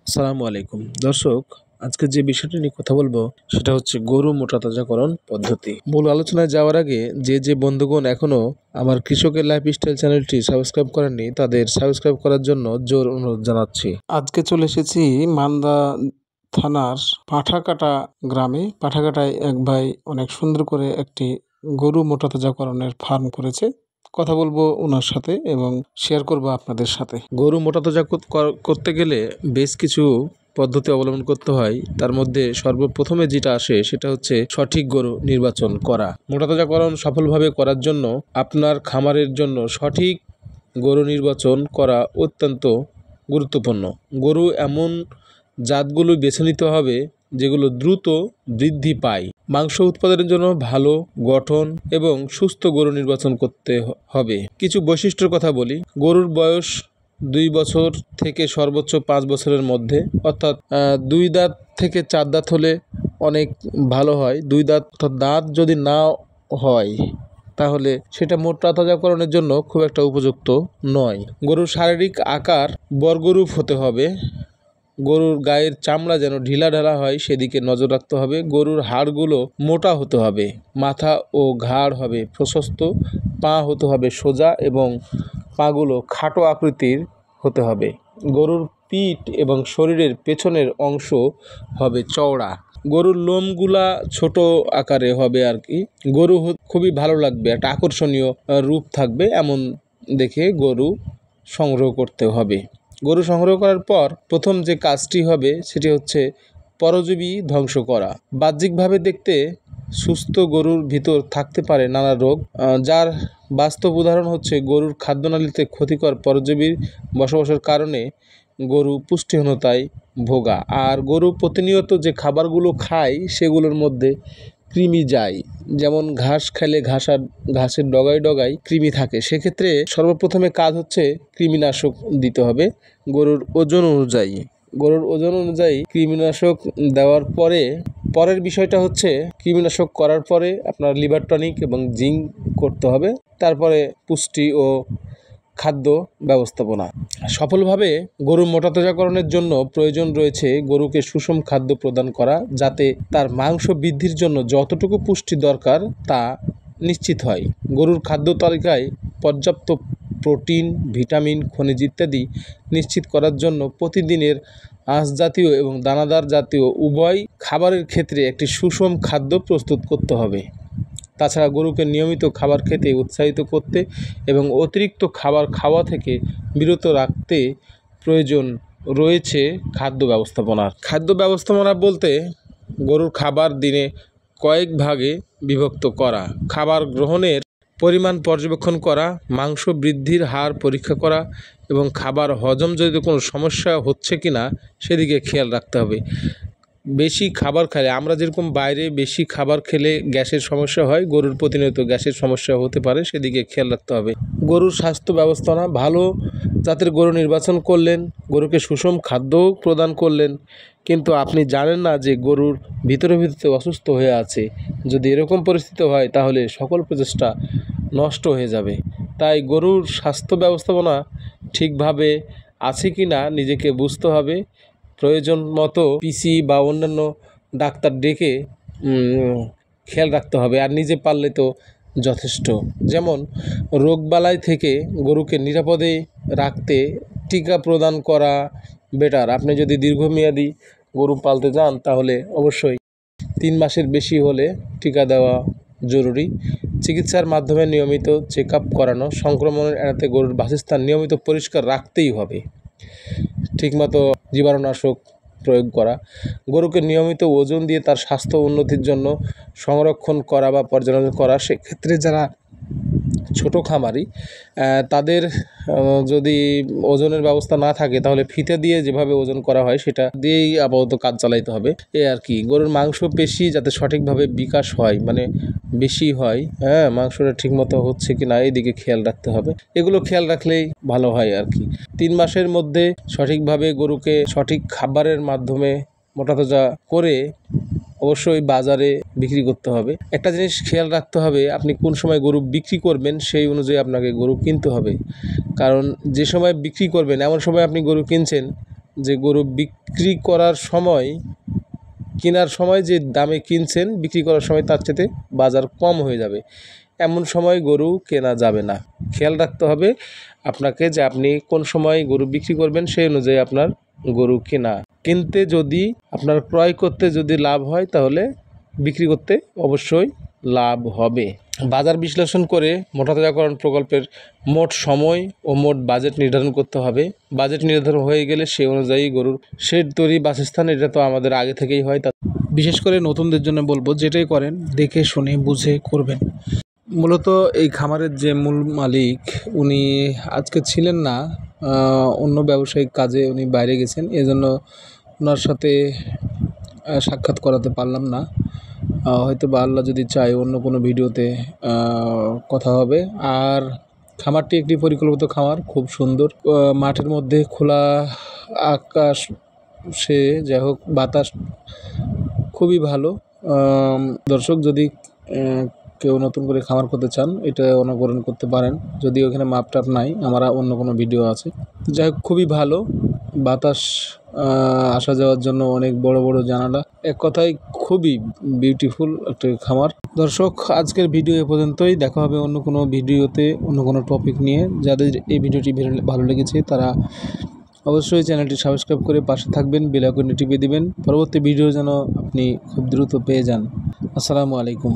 আসসালামু আলাইকুম দর্শক, আজকে যে বিষয়টি নিয়ে কথা বলবো সেটা হচ্ছে গরু মোটা তাজাকরণ পদ্ধতি। মূল আলোচনায় যাওয়ার আগে যে বন্ধুগণ এখনো আমার কৃষকের লাইফস্টাইল চ্যানেলটি সাবস্ক্রাইব করেননি তাদের সাবস্ক্রাইব করার জন্য জোর অনুরোধ জানাচ্ছি। আজকে চলে এসেছি মান্দা থানার পাঠাকাটা গ্রামে। পাঠাকাটায় এক ভাই অনেক সুন্দর করে একটি গরু মোটা তাজাকরণের ফার্ম করেছে। কথা বলবো ওনার সাথে এবং শেয়ার করব আপনাদের সাথে। গরু মোটা তাজা করতে গেলে বেশ কিছু পদ্ধতি অবলম্বন করতে হয়। তার মধ্যে সর্বপ্রথমে যেটা আসে সেটা হচ্ছে সঠিক গরু নির্বাচন করা। মোটা তাজাকরণ সফলভাবে করার জন্য আপনার খামারের জন্য সঠিক গরু নির্বাচন করা অত্যন্ত গুরুত্বপূর্ণ। গরু এমন জাতগুলো বেছে নিতে হবে যেগুলো দ্রুত বৃদ্ধি পায়। মাংস উৎপাদনের জন্য ভালো গঠন এবং সুস্থ গরু নির্বাচন করতে হবে। কিছু বৈশিষ্ট্যের কথা বলি। গরুর বয়স 2 বছর থেকে সর্বোচ্চ 5 বছরের মধ্যে, অর্থাৎ 2 দাঁত থেকে 4 দাঁত হলে অনেক ভালো হয়। 2 দাঁত অর্থাৎ দাঁত যদি না হয় তাহলে সেটা মোটা তাজাকরণের জন্য খুব একটা উপযুক্ত নয়। গরুর শারীরিক আকার বর্গরূপ হতে হবে। গরুর গায়ের চামড়া যেন ঢিলা ঢালা হয় সেদিকে নজর রাখতে হবে। গরুর হাড়গুলো মোটা হতে হবে, মাথা ও ঘাড় হবে প্রশস্ত, পা হতে হবে সোজা এবং পাগুলো খাটো আকৃতির হতে হবে। গরুর পিঠ এবং শরীরের পেছনের অংশ হবে চওড়া। গরুর লোমগুলা ছোট আকারে হবে আর কি। গরু খুবই ভালো লাগবে, একটা আকর্ষণীয় রূপ থাকবে এমন দেখে গরু সংগ্রহ করতে হবে। গরু সংগ্রহ করার পর প্রথম যে কাজটি হবে সেটি হচ্ছে পরজীবী ধ্বংস করা। বাহ্যিকভাবে দেখতে সুস্থ গরুর ভিতর থাকতে পারে নানা রোগ, যার বাস্তব উদাহরণ হচ্ছে গরুর খাদ্যনালীতে ক্ষতিকর পরজীবীর বসবাসের কারণে গরু পুষ্টিহীনতায় ভোগা। আর গরু প্রতিনিয়ত যে খাবারগুলো খায় সেগুলোর মধ্যে কৃমি যায়, যেমন ঘাস খেলে ঘাসের ডগায় ডগায় কৃমি থাকে। সেক্ষেত্রে সর্বপ্রথমে কাজ হচ্ছে কৃমিনাশক দিতে হবে গরুর ওজন অনুযায়ী কৃমিনাশক দেওয়ার পরের বিষয়টা হচ্ছে কৃমিনাশক করার পরে আপনার লিভার টনিক এবং জিঙ্ক করতে হবে। তারপরে পুষ্টি ও খাদ্য ব্যবস্থাপনা। সফলভাবে গরু মোটা তাজাকরণের জন্য প্রয়োজন রয়েছে গরুকে সুষম খাদ্য প্রদান করা, যাতে তার মাংস বৃদ্ধির জন্য যতটুকু পুষ্টি দরকার তা নিশ্চিত হয়। গরুর খাদ্য তালিকায় পর্যাপ্ত প্রোটিন, ভিটামিন, খনিজ ইত্যাদি নিশ্চিত করার জন্য প্রতিদিনের আঁশ জাতীয় এবং দানাদার জাতীয় উভয় খাবারের ক্ষেত্রে একটি সুষম খাদ্য প্রস্তুত করতে হবে। তাছাড়া গরুকে নিয়মিত খাবার খেতে উৎসাহিত করতে এবং অতিরিক্ত খাবার খাওয়া থেকে বিরত রাখতে প্রয়োজন রয়েছে খাদ্য ব্যবস্থাপনা বলতে গরুর খাবার দিনে কয়েক ভাগে বিভক্ত করা, খাবার গ্রহণের পরিমাণ পর্যবেক্ষণ করা, মাংস বৃদ্ধির হার পরীক্ষা করা এবং খাবার হজম যদি কোনো সমস্যা হচ্ছে কিনা সেদিকে খেয়াল রাখতে হবে। বেশি খাবার খেলে, আমরা যেরকম বাইরে বেশি খাবার খেলে গ্যাসের সমস্যা হয়, গরুর প্রতিনিয়ত গ্যাসের সমস্যা হতে পারে, সেদিকে খেয়াল রাখতে হবে। গরুর স্বাস্থ্য ব্যবস্থাপনা, ভালো জাতের গরু নির্বাচন করলেন, গরুকে সুষম খাদ্য প্রদান করলেন, কিন্তু আপনি জানেন না যে গরুর ভিতরে অসুস্থ হয়ে আছে। যদি এরকম পরিস্থিতি হয় তাহলে সকল প্রচেষ্টা নষ্ট হয়ে যাবে। তাই গরুর স্বাস্থ্য ব্যবস্থাপনা ঠিকভাবে আছে কি না নিজেকে বুঝতে হবে। প্রয়োজন মতো পিসি বা অন্যান্য ডাক্তার ডেকে খেয়াল রাখতে হবে। আর নিজে পারলে তো যথেষ্ট। যেমন রোগবালাই থেকে গরুকে নিরাপদে রাখতে টিকা প্রদান করা বেটার। আপনি যদি দীর্ঘমেয়াদী গরু পালতে যান তাহলে অবশ্যই 3 মাসের বেশি হলে টিকা দেওয়া জরুরি। চিকিৎসার মাধ্যমে নিয়মিত চেক আপ করানো, সংক্রমণের এড়াতে গরুর বাসস্থান নিয়মিত পরিষ্কার রাখতেই হবে। ঠিকমতো জীবাণুনাশক প্রয়োগ করা, গরুকে নিয়মিত ওজন দিয়ে তার স্বাস্থ্য উন্নতির জন্য সংরক্ষণ করা বা পর্যালোচনা করা। সেক্ষেত্রে যারা ছোট খামারি তাদের যদি ওজনের ব্যবস্থা না থাকে তাহলে ফিতে দিয়ে যেভাবে ওজন করা হয় সেটা দিয়েই আপাতত কাজ চালাইতে হবে। আর কি, গরুর মাংস পেশি যাতে সঠিকভাবে বিকাশ হয়, মানে বেশি হয়, মাংসটা ঠিকমতো হচ্ছে কি না এই দিকে খেয়াল রাখতে হবে। এগুলো খেয়াল রাখলেই ভালো হয় আর কি। 3 মাসের মধ্যে সঠিকভাবে গরুকে সঠিক খাবারের মাধ্যমে মোটা তাজা করে অবশ্যই বাজারে বিক্রি করতে হবে। একটা জিনিস খেয়াল রাখতে হবে, আপনি কোন সময় গরু বিক্রি করবেন সেই অনুযায়ী আপনাকে গরু কিনতে হবে। কারণ যে সময় বিক্রি করবেন এমন সময় আপনি গরু কিনছেন যে গরু বিক্রি করার সময় কেনার সময় যে দামে কিনছেন বিক্রি করার সময় তার চেয়ে বাজার কম হয়ে যাবে, এমন সময় গরু কেনা যাবে না। খেয়াল রাখতে হবে আপনাকে যে আপনি কোন সময় গরু বিক্রি করবেন সেই অনুযায়ী আপনার গরু কিনতে যদি আপনার ক্রয় করতে যদি লাভ হয় তাহলে বিক্রি করতে অবশ্যই লাভ হবে। বাজার বিশ্লেষণ করে মোটা তাজাকরণ প্রকল্পের মোট সময় ও মোট বাজেট নির্ধারণ করতে হবে। বাজেট নির্ধারণ হয়ে গেলে সে অনুযায়ী গরুর শেড তৈরি, বাসস্থান, এটা তো আমাদের আগে থেকেই হয়। তা বিশেষ করে নতুনদের জন্য বলবো, যেটাই করেন দেখে শুনে বুঝে করবেন। মূলত এই খামারের যে মূল মালিক উনি আজকে ছিলেন না, অন্য ব্যবসায়িক কাজে উনি বাইরে গেছেন, এজন্য ওনার সাথে সাক্ষাৎ করাতে পারলাম না। হয়তো বা আল্লাহ যদি চায় অন্য কোনো ভিডিওতে কথা হবে। আর খামারটি একটি পরিকল্পিত খামার, খুব সুন্দর, মাঠের মধ্যে খোলা আকাশ, সে যাই হোক বাতাস খুবই ভালো। দর্শক যদি কেউ নতুন করে খামার করতে চান এটা অনুকরণ করতে পারেন, যদি ওখানে মাপটাপ নাই, আমার অন্য কোনো ভিডিও আছে। যাই হোক খুবই ভালো, বাতাস আসা যাওয়ার জন্য অনেক বড় বড় জানালা, এক কথায় খুবই বিউটিফুল একটা খামার। দর্শক আজকের ভিডিও এ পর্যন্তই, দেখা হবে অন্য কোনো ভিডিওতে অন্য কোনো টপিক নিয়ে। যাদের এই ভিডিওটি ভালো লেগেছে তারা অবশ্যই চ্যানেলটি সাবস্ক্রাইব করে পাশে থাকবেন, বেল আইকনটি টিপে দিবেন, পরবর্তী ভিডিও যেন আপনি খুব দ্রুত পেয়ে যান। আসসালামু আলাইকুম।